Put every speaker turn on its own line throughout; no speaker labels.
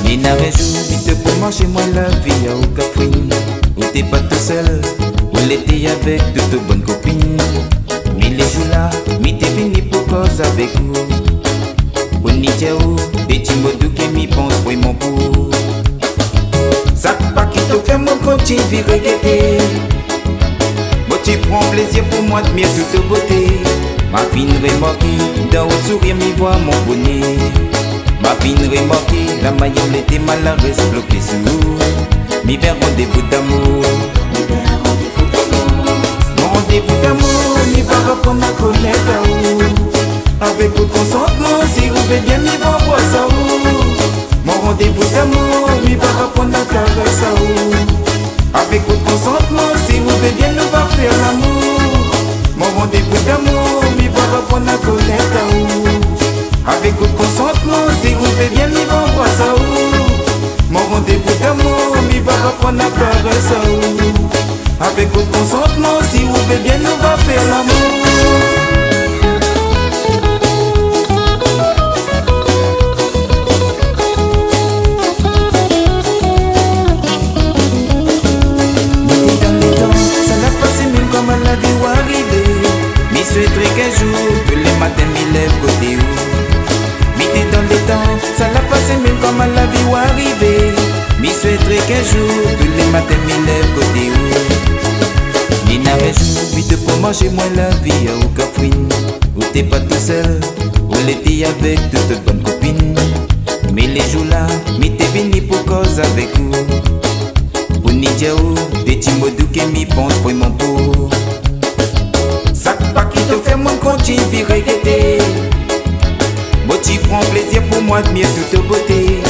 Il n'avait jour, vite pour manger moi la vie au cafouine. Où t'es pas tout seul, où l'été avec toutes bonnes copines. Mais les jours là, mi t'es venu pour cause avec vous. Où n'y t'a où, des petits mots doux qui m'y pensent vraiment pour. Ça pas qui te fait mon continue de regretter. Moi tu prends plaisir pour moi de mieux toute beauté. Ma fine remarquée, dans votre sourire m'y voit mon bonnet. Ma fine remarquée, la maillot était malheureuse bloquée sur vous. Mi vers rendez-vous d'amour. Mon rendez-vous d'amour, mi va reprendre ma connaître à vous. Avec votre consentement, si vous voulez bien, mi va voir ça vous. Mon rendez-vous d'amour, mi va reprendre ma caresse à vous. Avec votre consentement, si vous voulez bien, nous va faire l'amour. Mon rendez-vous d'amour, mi va reprendre ma connaître à vous. Avec votre consentement, si vous voulez bien, mi va voir ça vous. Mon rendez-vous d'amour, mi va reprendre la caresse à vous. Avec votre consentement, si vous voulez bien, nous va faire l'amour. Je souhaiterais qu'un jour, tous les matins, m'y lève côté où. M'y dans les temps, ça l'a passé même comme à la vie où arriver. M'y souhaiterais qu'un jour, tous les matins, m'y lève côté où. M'y n'avait jour, vite pour manger moins la vie au cafouine. Où t'es pas tout seul, où l'été avec toutes bonnes copines. Mais les jours là, m'y t'es venu pour cause avec vous. Pour n'y dire où, des petits mots doux qui m'y pensent vraiment pour. Qui te fait mon continue de regretter. Moi tu prends plaisir pour moi de mieux toute beauté.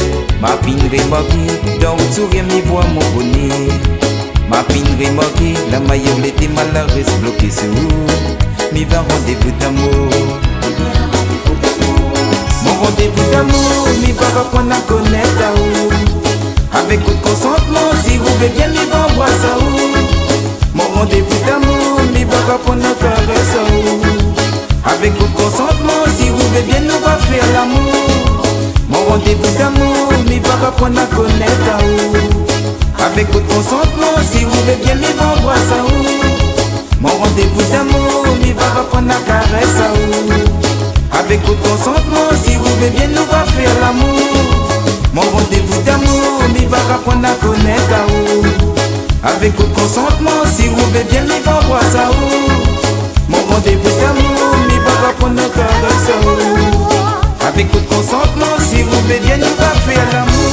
Ma fine remarquée, dans votre sourire m'y voit mon bonnet. Ma fine remarquée, la maillot était malheureuse bloquée sur vous. M'y va rendez-vous d'amour. Mon rendez-vous d'amour, m'y va reprendre à connaître à vous. Avec votre consentement, si vous voulez bien m'y va voir ça vous. Mon rendez-vous d'amour, mi va reprendre la caresse à vous. Avec votre consentement, si vous voulez bien, nous va faire l'amour. Mon rendez-vous d'amour, mi va reprendre la connaître à vous. Avec votre consentement, si vous voulez bien, mi va voir ça vous. Mon rendez-vous d'amour, mi va reprendre la caresse à vous. Avec votre consentement, si vous voulez bien, nous va faire l'amour. Mon rendez-vous d'amour, mi va reprendre la connaître à vous. Avec votre consentement, si vous voulez bien, mi va voir ça où. Mon rendez-vous d'amour, mi va reprendre la caresse à vous. Avec votre consentement, si vous voulez bien, nous va faire l'amour.